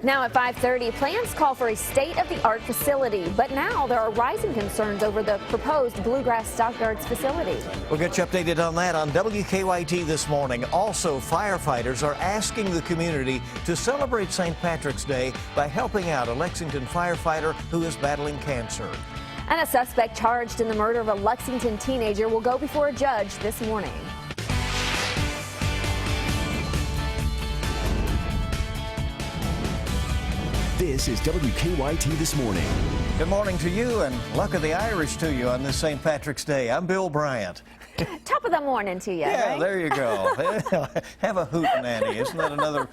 Now at 5:30, plans call for a state-of-the-art facility, but now there are rising concerns over the proposed Bluegrass Stockyards facility. We'll get you updated on that on WKYT this morning. Also, firefighters are asking the community to celebrate St. Patrick's Day by helping out a Lexington firefighter who is battling cancer. And a suspect charged in the murder of a Lexington teenager will go before a judge this morning. This is WKYT This Morning. Good morning to you, and luck of the Irish to you on this St. Patrick's Day. I'm Bill Bryant. Top of the morning to you. Yeah, right? there you go. Have a hootenanny. Isn't that another?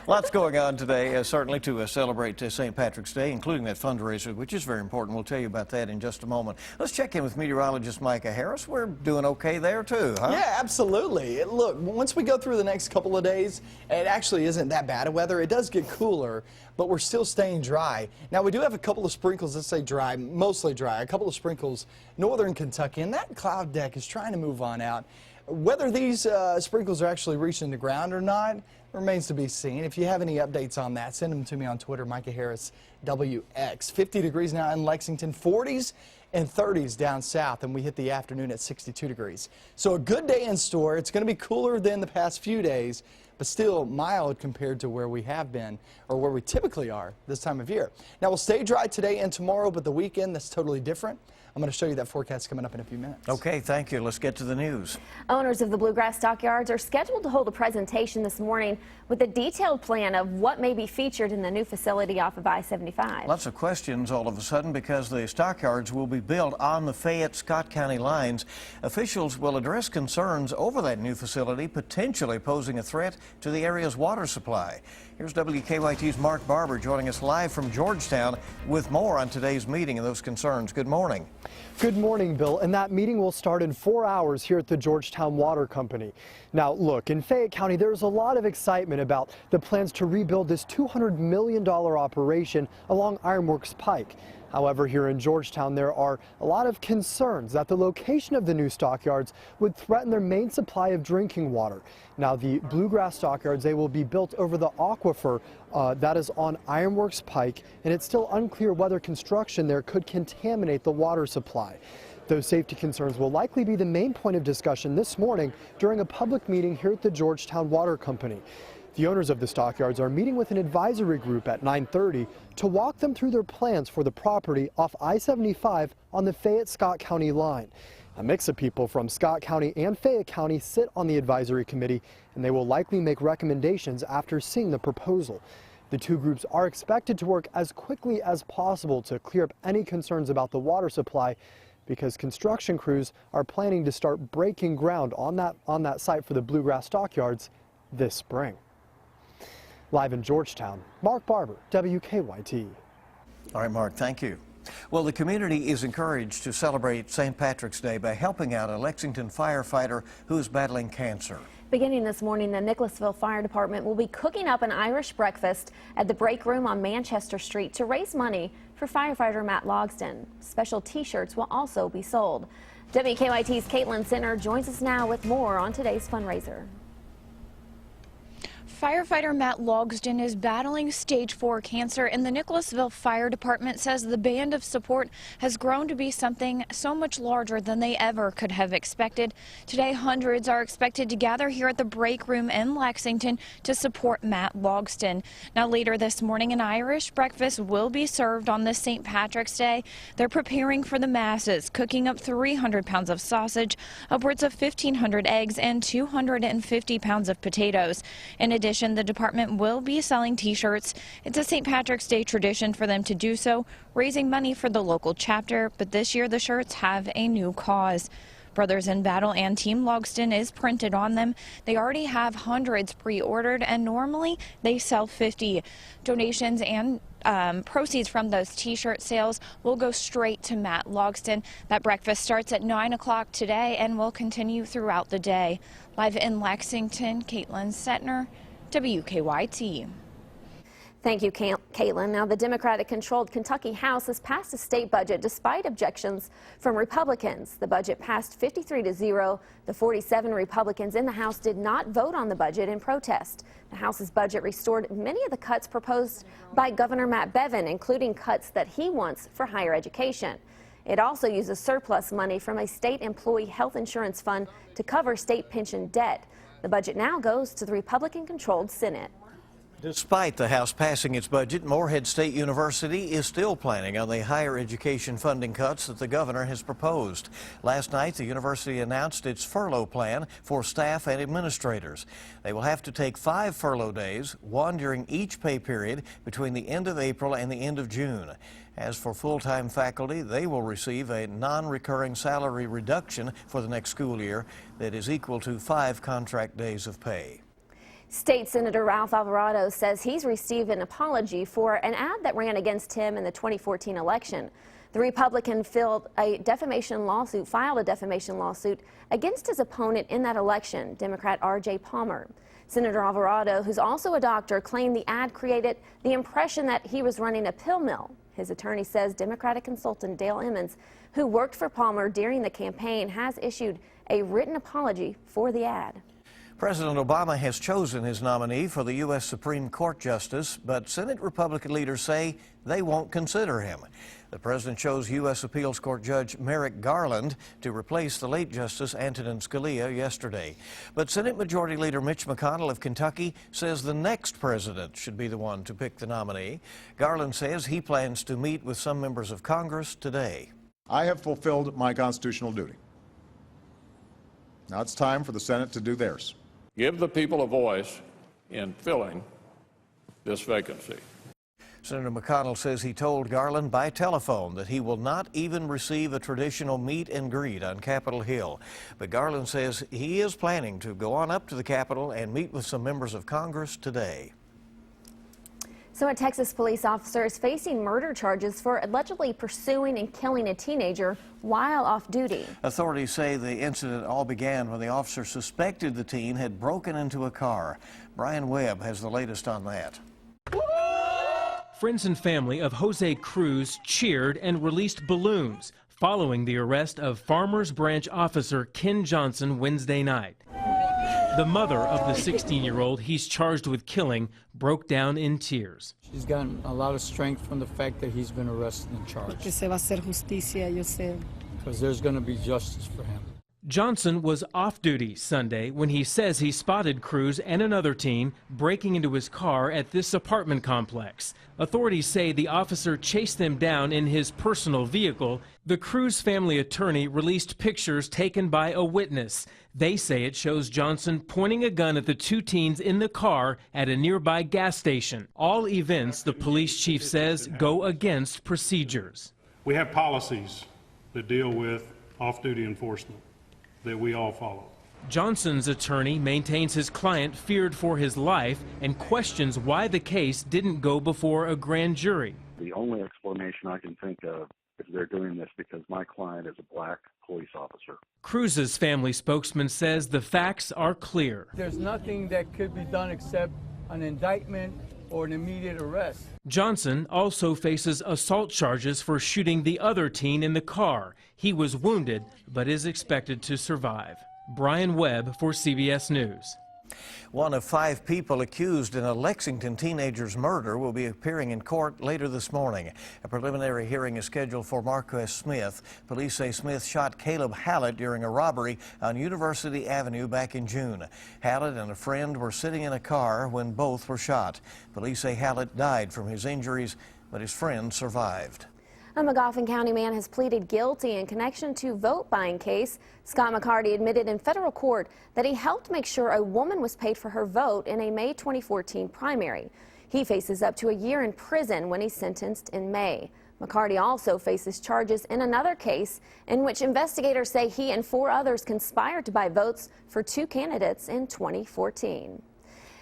Lots going on today, certainly to celebrate St. Patrick's Day, including that fundraiser, which is very important. We'll tell you about that in just a moment. Let's check in with meteorologist Micah Harris. We're doing okay there, too, huh? Yeah, absolutely. Look, once we go through the next couple of days, it actually isn't that bad of weather. It does get cooler, but we're still staying dry. Now, we do have a couple of sprinkles, let's say dry, mostly dry, a couple of sprinkles northern Kentucky, and that cloud deck is trying to move on out. Whether these sprinkles are actually reaching the ground or not remains to be seen. If you have any updates on that, send them to me on Twitter, Micah Harris, WX. 50 degrees now in Lexington, 40s and 30s down south, and we hit the afternoon at 62 degrees. So a good day in store. It's going to be cooler than the past few days, but still mild compared to where we have been, or where we typically are this time of year. Now, we'll stay dry today and tomorrow, but the weekend, that's totally different. I'm going to show you that forecast coming up in a few minutes. Okay, thank you. Let's get to the news. Owners of the Bluegrass Stockyards are scheduled to hold a presentation this morning with a detailed plan of what may be featured in the new facility off of I-75. Lots of questions all of a sudden because the stockyards will be built on the Fayette-Scott County lines. Officials will address concerns over that new facility potentially posing a threat to the area's water supply. Here's WKYT's Mark Barber joining us live from Georgetown with more on today's meeting and those concerns. Good morning. Good morning, Bill. And that meeting will start in 4 hours here at the Georgetown Water Company. Now, look, in Fayette County, there's a lot of excitement about the plans to rebuild this $200 million operation along Ironworks Pike. However, here in Georgetown, there are a lot of concerns that the location of the new stockyards would threaten their main supply of drinking water. Now, the Bluegrass Stockyards, they will be built over the aquifer that is on Ironworks Pike, and it's still unclear whether construction there could contaminate the water supply. Those safety concerns will likely be the main point of discussion this morning during a public meeting here at the Georgetown Water Company. The owners of the stockyards are meeting with an advisory group at 9:30 to walk them through their plans for the property off I-75 on the Fayette-Scott County line. A mix of people from Scott County and Fayette County sit on the advisory committee, and they will likely make recommendations after seeing the proposal. The two groups are expected to work as quickly as possible to clear up any concerns about the water supply, because construction crews are planning to start breaking ground on that site for the Bluegrass Stockyards this spring. Live in Georgetown, Mark Barber, WKYT. All right, Mark, thank you. Well, the community is encouraged to celebrate St. Patrick's Day by helping out a Lexington firefighter who is battling cancer. Beginning this morning, the Nicholasville Fire Department will be cooking up an Irish breakfast at the break room on Manchester Street to raise money for firefighter Matt Logsdon. Special T-shirts will also be sold. WKYT's Caitlin Sinner joins us now with more on today's fundraiser. Firefighter Matt Logsdon is battling stage 4 cancer, and the Nicholasville Fire Department says the band of support has grown to be something so much larger than they ever could have expected. Today, hundreds are expected to gather here at the break room in Lexington to support Matt Logsdon. Now, later this morning, an Irish breakfast will be served on this St. Patrick's Day. They're preparing for the masses, cooking up 300 pounds of sausage, upwards of 1,500 eggs, and 250 pounds of potatoes. In addition, the department will be selling T-shirts. It's a St. Patrick's Day tradition for them to do so, raising money for the local chapter, but this year the shirts have a new cause. Brothers in Battle and Team Logsdon is printed on them. They already have hundreds pre-ordered, and normally they sell 50. Donations and proceeds from those T-shirt sales will go straight to Matt Logsdon. That breakfast starts at 9 o'clock today and will continue throughout the day. Live in Lexington, Caitlin Setner, WKYT. Thank you, Caitlin. Now, the Democratic-controlled Kentucky House has passed a state budget despite objections from Republicans. The budget passed 53-0. The 47 Republicans in the House did not vote on the budget in protest. The House's budget restored many of the cuts proposed by Governor Matt Bevin, including cuts that he wants for higher education. It also uses surplus money from a state employee health insurance fund to cover state pension debt. The budget now goes to the Republican-controlled Senate. Despite the House passing its budget, Morehead State University is still planning on the higher education funding cuts that the governor has proposed. Last night, the university announced its furlough plan for staff and administrators. They will have to take 5 furlough days, one during each pay period between the end of April and the end of June. As for full-time faculty, they will receive a non-recurring salary reduction for the next school year that is equal to 5 contract days of pay. State Senator Ralph Alvarado says he's received an apology for an ad that ran against him in the 2014 election. The Republican filed a defamation lawsuit against his opponent in that election, Democrat R.J. Palmer. Senator Alvarado, who's also a doctor, claimed the ad created the impression that he was running a pill mill. His attorney says Democratic consultant Dale Emmons, who worked for Palmer during the campaign, has issued a written apology for the ad. President Obama has chosen his nominee for the U.S. Supreme Court justice, but Senate Republican leaders say they won't consider him. The president chose U.S. Appeals Court Judge Merrick Garland to replace the late Justice Antonin Scalia yesterday. But Senate Majority Leader Mitch McConnell of Kentucky says the next president should be the one to pick the nominee. Garland says he plans to meet with some members of Congress today. I have fulfilled my constitutional duty. Now it's time for the Senate to do theirs. Give the people a voice in filling this vacancy. Senator McConnell says he told Garland by telephone that he will not even receive a traditional meet and greet on Capitol Hill. But Garland says he is planning to go on up to the Capitol and meet with some members of Congress today. So a Texas police officer is facing murder charges for allegedly pursuing and killing a teenager while off duty. Authorities say the incident all began when the officer suspected the teen had broken into a car. Brian Webb has the latest on that. Friends and family of Jose Cruz cheered and released balloons following the arrest of Farmers Branch officer Ken Johnson Wednesday night. The mother of the 16-year-old he's charged with killing broke down in tears. She's gotten a lot of strength from the fact that he's been arrested and charged. Because there's going to be justice for him. Johnson was off duty Sunday when he says he spotted Cruz and another teen breaking into his car at this apartment complex. Authorities say the officer chased them down in his personal vehicle. The Cruz family attorney released pictures taken by a witness. They say it shows Johnson pointing a gun at the 2 teens in the car at a nearby gas station. All events, the police chief says, go against procedures. We have policies that deal with off-duty enforcement that we all follow. Johnson's attorney maintains his client feared for his life and questions why the case didn't go before a grand jury. The only explanation I can think of is they're doing this because my client is a black police officer. Cruz's family spokesman says the facts are clear. There's nothing that could be done except an indictment or an immediate arrest. Johnson also faces assault charges for shooting the other teen in the car. He was wounded but is expected to survive. Brian Webb for CBS News. One of 5 people accused in a Lexington teenager's murder will be appearing in court later this morning. A preliminary hearing is scheduled for Marquez Smith. Police say Smith shot Caleb Hallett during a robbery on University Avenue back in June. Hallett and a friend were sitting in a car when both were shot. Police say Hallett died from his injuries, but his friend survived. A Magoffin County man has pleaded guilty in connection to vote buying case. Scott McCarty admitted in federal court that he helped make sure a woman was paid for her vote in a May 2014 primary. He faces up to a year in prison when he's sentenced in May. McCarty also faces charges in another case in which investigators say he and 4 others conspired to buy votes for 2 candidates in 2014.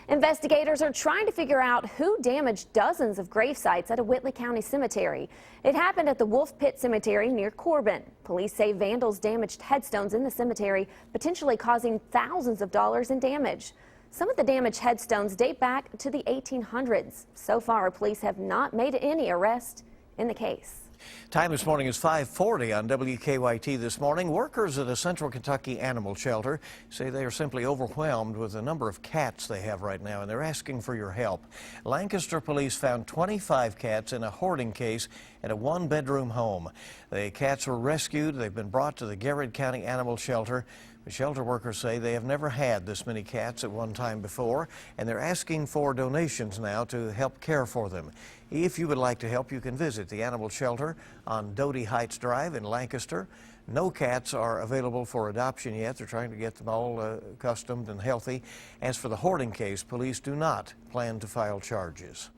Investigators are trying to figure out who damaged dozens of grave sites at a Whitley County cemetery. It happened at the Wolf Pit Cemetery near Corbin. Police say vandals damaged headstones in the cemetery, potentially causing thousands of dollars in damage. Some of the damaged headstones date back to the 1800s. So far, police have not made any arrests in the case. Time this morning is 5:40 on WKYT this morning. Workers at a Central Kentucky animal shelter say they are simply overwhelmed with the number of cats they have right now, and they're asking for your help. Lancaster police found 25 cats in a hoarding case at a one-bedroom home. The cats were rescued. They've been brought to the Garrett County Animal Shelter. The shelter workers say they have never had this many cats at one time before, and they're asking for donations now to help care for them. If you would like to help, you can visit the animal shelter on Doty Heights Drive in Lancaster. No cats are available for adoption yet. They're trying to get them all accustomed and healthy. As for the hoarding case, police do not plan to file charges.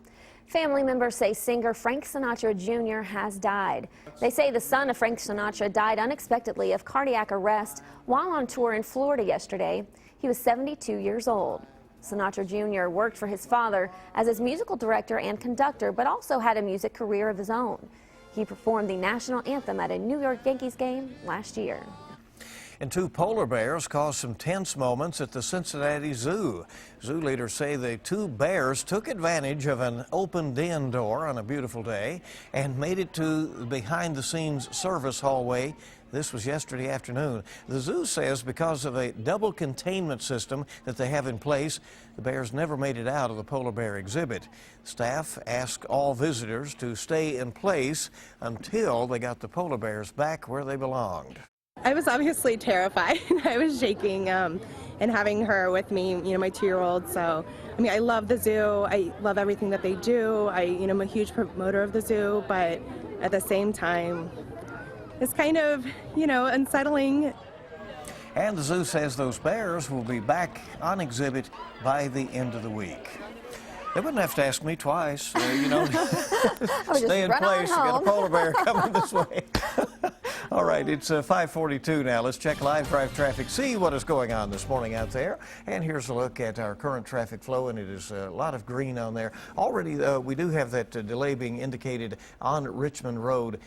Family members say singer Frank Sinatra Jr. has died. They say the son of Frank Sinatra died unexpectedly of cardiac arrest while on tour in Florida yesterday. He was 72 years old. Sinatra Jr. worked for his father as his musical director and conductor, but also had a music career of his own. He performed the national anthem at a New York Yankees game last year. And two polar bears caused some tense moments at the Cincinnati Zoo. Zoo leaders say the two bears took advantage of an open den door on a beautiful day and made it to the behind-the-scenes service hallway. This was yesterday afternoon. The zoo says because of a double containment system that they have in place, the bears never made it out of the polar bear exhibit. Staff asked all visitors to stay in place until they got the polar bears back where they belonged. I was obviously terrified. I was shaking, and having her with me, my 2-year-old. So, I mean, I love the zoo. I love everything that they do. I'm a huge promoter of the zoo, but at the same time, it's kind of, unsettling. And the zoo says those bears will be back on exhibit by the end of the week. They wouldn't have to ask me twice, stay in place. You got a polar bear coming this way. All right, it's 5:42 now. Let's check live drive traffic, see what is going on this morning out there. And here's a look at our current traffic flow, and it is a lot of green on there. Already, we do have that delay being indicated on Richmond Road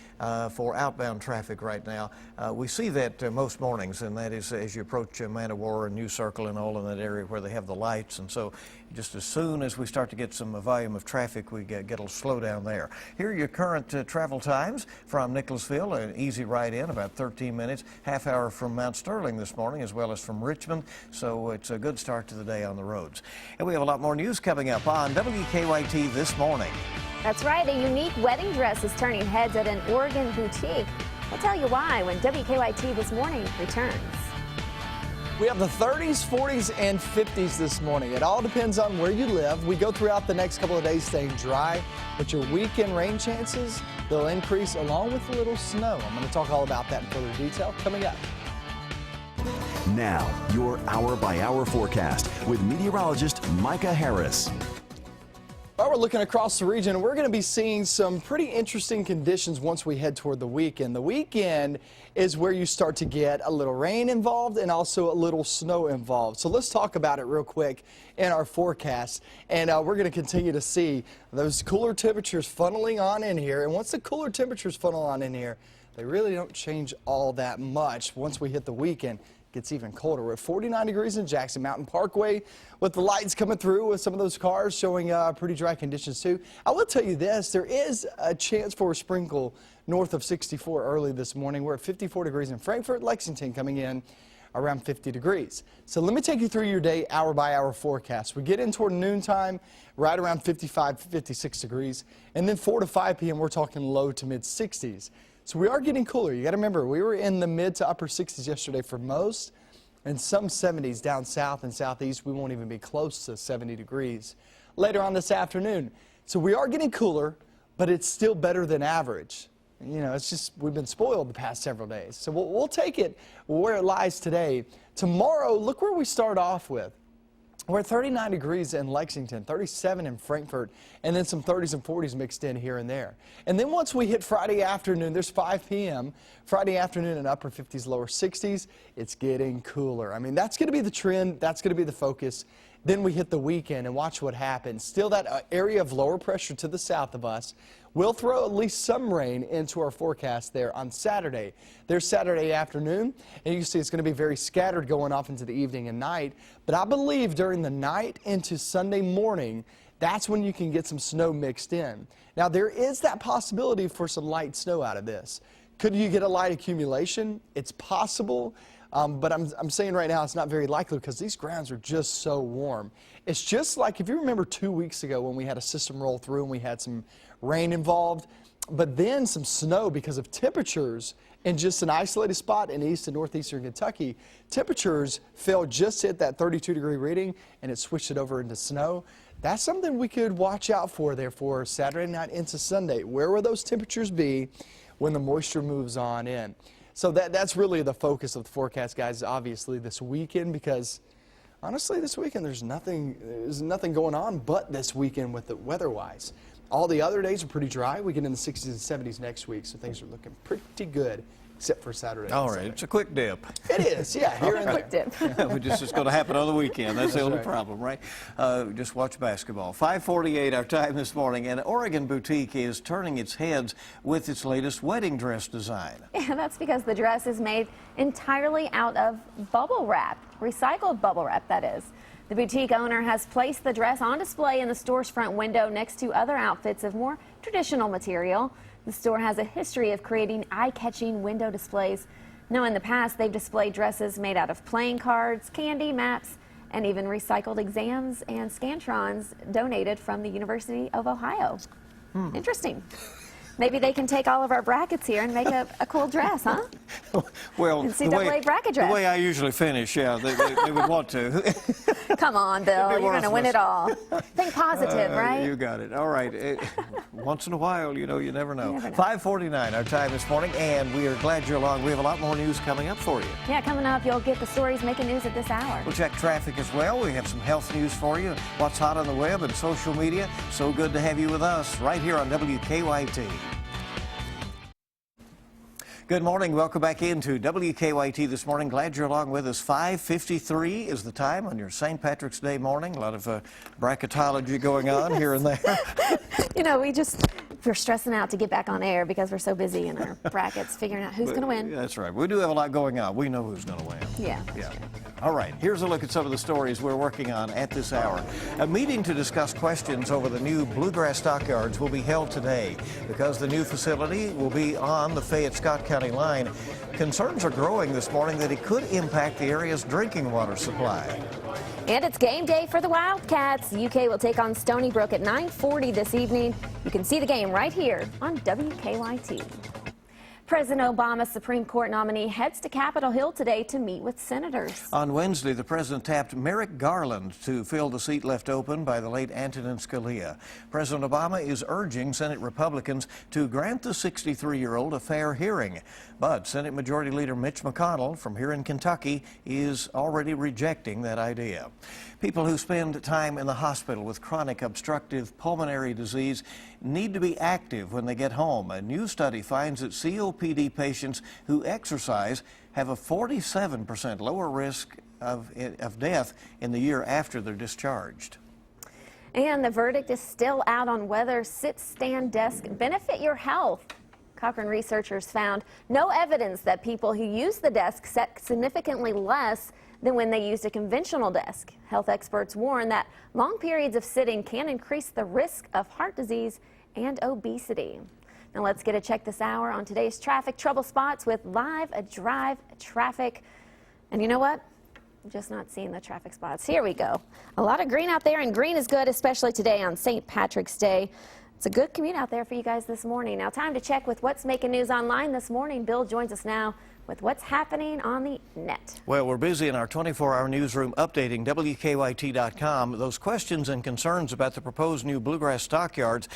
for outbound traffic right now. We see that most mornings, and that is as you approach Manowar and New Circle and all in that area where they have the lights. And so just as soon as we start to get some volume of traffic, we get a little slowdown there. Here are your current travel times from Nicholasville, an easy ride in, about 13 minutes, half hour from Mount Sterling this morning, as well as from Richmond. So it's a good start to the day on the roads. And we have a lot more news coming up on WKYT this morning. That's right, a unique wedding dress is turning heads at an Oregon boutique. We'll tell you why when WKYT This Morning returns. We have the 30s, 40s, and 50s this morning. It all depends on where you live. We go throughout the next couple of days staying dry, but your weekend rain chances, they'll increase along with a little snow. I'm going to talk all about that in further detail coming up. Now, your hour-by-hour forecast with meteorologist Micah Harris. Well, we're looking across the region, and we're going to be seeing some pretty interesting conditions once we head toward the weekend. The weekend is where you start to get a little rain involved and also a little snow involved. So let's talk about it real quick in our forecast. And we're going to continue to see those cooler temperatures funneling on in here. And once the cooler temperatures funnel on in here, they really don't change all that much. Once we hit the weekend, gets even colder. We're at 49 degrees in Jackson Mountain Parkway with the lights coming through with some of those cars showing pretty dry conditions too. I will tell you this, there is a chance for a sprinkle north of 64 early this morning. We're at 54 degrees in Frankfort, Lexington coming in around 50 degrees. So let me take you through your day hour by hour forecast. We get in toward noontime right around 55, 56 degrees, and then 4 to 5 p.m. we're talking low to mid 60s. So we are getting cooler. You got to remember, we were in the mid to upper 60s yesterday for most, and some 70s down south and southeast. We won't even be close to 70 degrees later on this afternoon. So we are getting cooler, but it's still better than average. It's just we've been spoiled the past several days. So we'll take it where it lies today. Tomorrow, look where we start off with. We're at 39 degrees in Lexington, 37 in Frankfort, and then some 30s and 40s mixed in here and there. And then once we hit Friday afternoon, there's 5 p.m., Friday afternoon in upper 50s, lower 60s, it's getting cooler. I mean, that's going to be the trend. That's going to be the focus. Then we hit the weekend and watch what happens. Still that area of lower pressure to the south of us will throw at least some rain into our forecast there on Saturday. There's Saturday afternoon, and you can see it's going to be very scattered going off into the evening and night. But I believe during the night into Sunday morning, that's when you can get some snow mixed in. Now, there is that possibility for some light snow out of this. Could you get a light accumulation? It's possible. But I'm saying right now it's not very likely because these grounds are just so warm. It's just like if you remember 2 weeks ago when we had a system roll through and we had some rain involved, but then some snow because of temperatures in just an isolated spot in east and northeastern Kentucky. Temperatures fell just at that 32-degree reading and it switched it over into snow. That's something we could watch out for there for Saturday night into Sunday. Where will those temperatures be when the moisture moves on in? So that's really the focus of the forecast, guys, obviously this weekend, because honestly this weekend there's nothing going on but this weekend with the weather-wise. All the other days are pretty dry. We get in the 60s and 70s next week, so things are looking pretty good, except for Saturday. All right, it's a quick dip. It is, yeah, here and there. Quick dip. It's going to happen on the weekend. That's the only problem, right? Just watch basketball. 5:48 our time this morning, and Oregon Boutique is turning its heads with its latest wedding dress design. Yeah, that's because the dress is made entirely out of bubble wrap, recycled bubble wrap, that is. The boutique owner has placed the dress on display in the store's front window next to other outfits of more traditional material. The store has a history of creating eye-catching window displays. Now, in the past, they've displayed dresses made out of playing cards, candy, maps, and even recycled exams and scantrons donated from the University of Ohio. Interesting. Maybe they can take all of our brackets here and make a cool dress, huh? Well, NCAA bracket dress. The way I usually finish, yeah, they would want to. Come on, Bill. You're going to win it all. Think positive, right? You got it. All right. Once in a while, you never know. 5:49 our time this morning, and we are glad you're along. We have a lot more news coming up for you. Yeah, coming up, you'll get the stories making news at this hour. We'll check traffic as well. We have some health news for you, what's hot on the web and social media. So good to have you with us right here on WKYT. Good morning. Welcome back into WKYT this morning. Glad you're along with us. 5:53 is the time on your St. Patrick's Day morning. A lot of bracketology going on here and there. We're stressing out to get back on air because we're so busy in our brackets figuring out who's going to win. That's right. We do have a lot going on. We know who's going to win. Yeah. All right. Here's a look at some of the stories we're working on at this hour. A meeting to discuss questions over the new Bluegrass Stockyards will be held today. Because the new facility will be on the Fayette-Scott County line, concerns are growing this morning that it could impact the area's drinking water supply. And it's game day for the Wildcats. UK will take on Stony Brook at 9:40 this evening. You can see the game right here on WKYT. President Obama's Supreme Court nominee heads to Capitol Hill today to meet with senators. On Wednesday, the president tapped Merrick Garland to fill the seat left open by the late Antonin Scalia. President Obama is urging Senate Republicans to grant the 63-year-old a fair hearing. But Senate Majority Leader Mitch McConnell from here in Kentucky is already rejecting that idea. People who spend time in the hospital with chronic obstructive pulmonary disease need to be active when they get home. A new study finds that COPD patients who exercise have a 47% lower risk of death in the year after they're discharged. And the verdict is still out on whether sit-stand desk benefit your health. Cochrane researchers found no evidence that people who use the desk sat significantly less than when they used a conventional desk. Health experts warn that long periods of sitting can increase the risk of heart disease and obesity. Now let's get a check this hour on today's traffic trouble spots with live drive traffic. And you know what? I'm just not seeing the traffic spots. Here we go. A lot of green out there, and green is good, especially today on St. Patrick's Day. It's a good commute out there for you guys this morning. Now time to check with what's making news online this morning. Bill joins us now with what's happening on the net. Well, we're busy in our 24-hour newsroom updating WKYT.com. Those questions and concerns about the proposed new Bluegrass Stockyards,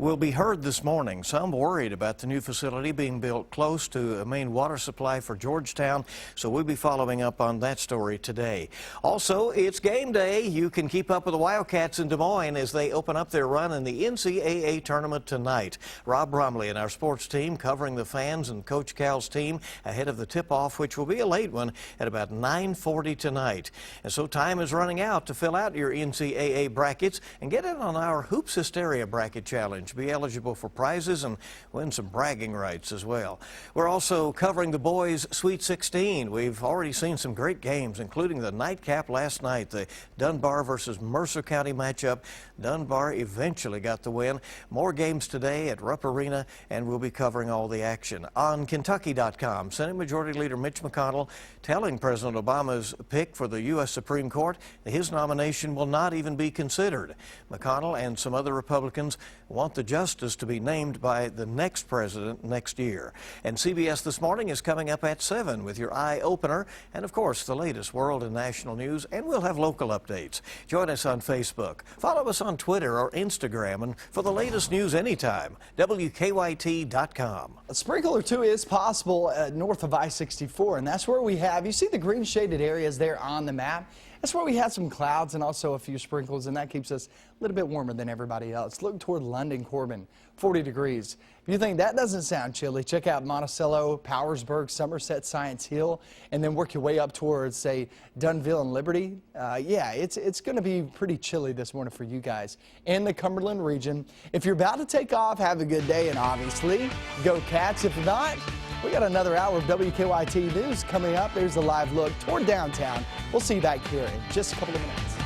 will be heard this morning. Some worried about the new facility being built close to a main water supply for Georgetown, so we'll be following up on that story today. Also, it's game day. You can keep up with the Wildcats in Des Moines as they open up their run in the NCAA tournament tonight. Rob Bromley and our sports team covering the fans and Coach Cal's team ahead of the tip-off, which will be a late one at about 9:40 tonight. And so time is running out to fill out your NCAA brackets and get in on our Hoops Hysteria Bracket Challenge. Be eligible for prizes and win some bragging rights as well. We're also covering the boys' Sweet 16. We've already seen some great games, including the nightcap last night, the Dunbar versus Mercer County matchup. Dunbar eventually got the win. More games today at Rupp Arena, and we'll be covering all the action. On Kentucky.com, Senate Majority Leader Mitch McConnell telling President Obama's pick for the U.S. Supreme Court that his nomination will not even be considered. McConnell and some other Republicans want the justice to be named by the next president next year. And CBS This Morning is coming up at 7 with your eye opener and, of course, the latest world and national news, and we'll have local updates. Join us on Facebook. Follow us on Twitter or Instagram, and for the latest news anytime, WKYT.com. A sprinkle or two is possible north of I-64, and that's where we have, you see the green shaded areas there on the map? That's where we had some clouds and also a few sprinkles, and that keeps us a little bit warmer than everybody else. Look toward London, Corbin, 40 degrees. If you think that doesn't sound chilly, check out Monticello, Powersburg, Somerset, Science Hill, and then work your way up towards, say, Dunville and Liberty. Yeah, it's going to be pretty chilly this morning for you guys in the Cumberland region. If you're about to take off, have a good day, and obviously, go Cats. If not, we got another hour of WKYT News coming up. There's a live look toward downtown. We'll see you back here in just a couple of minutes.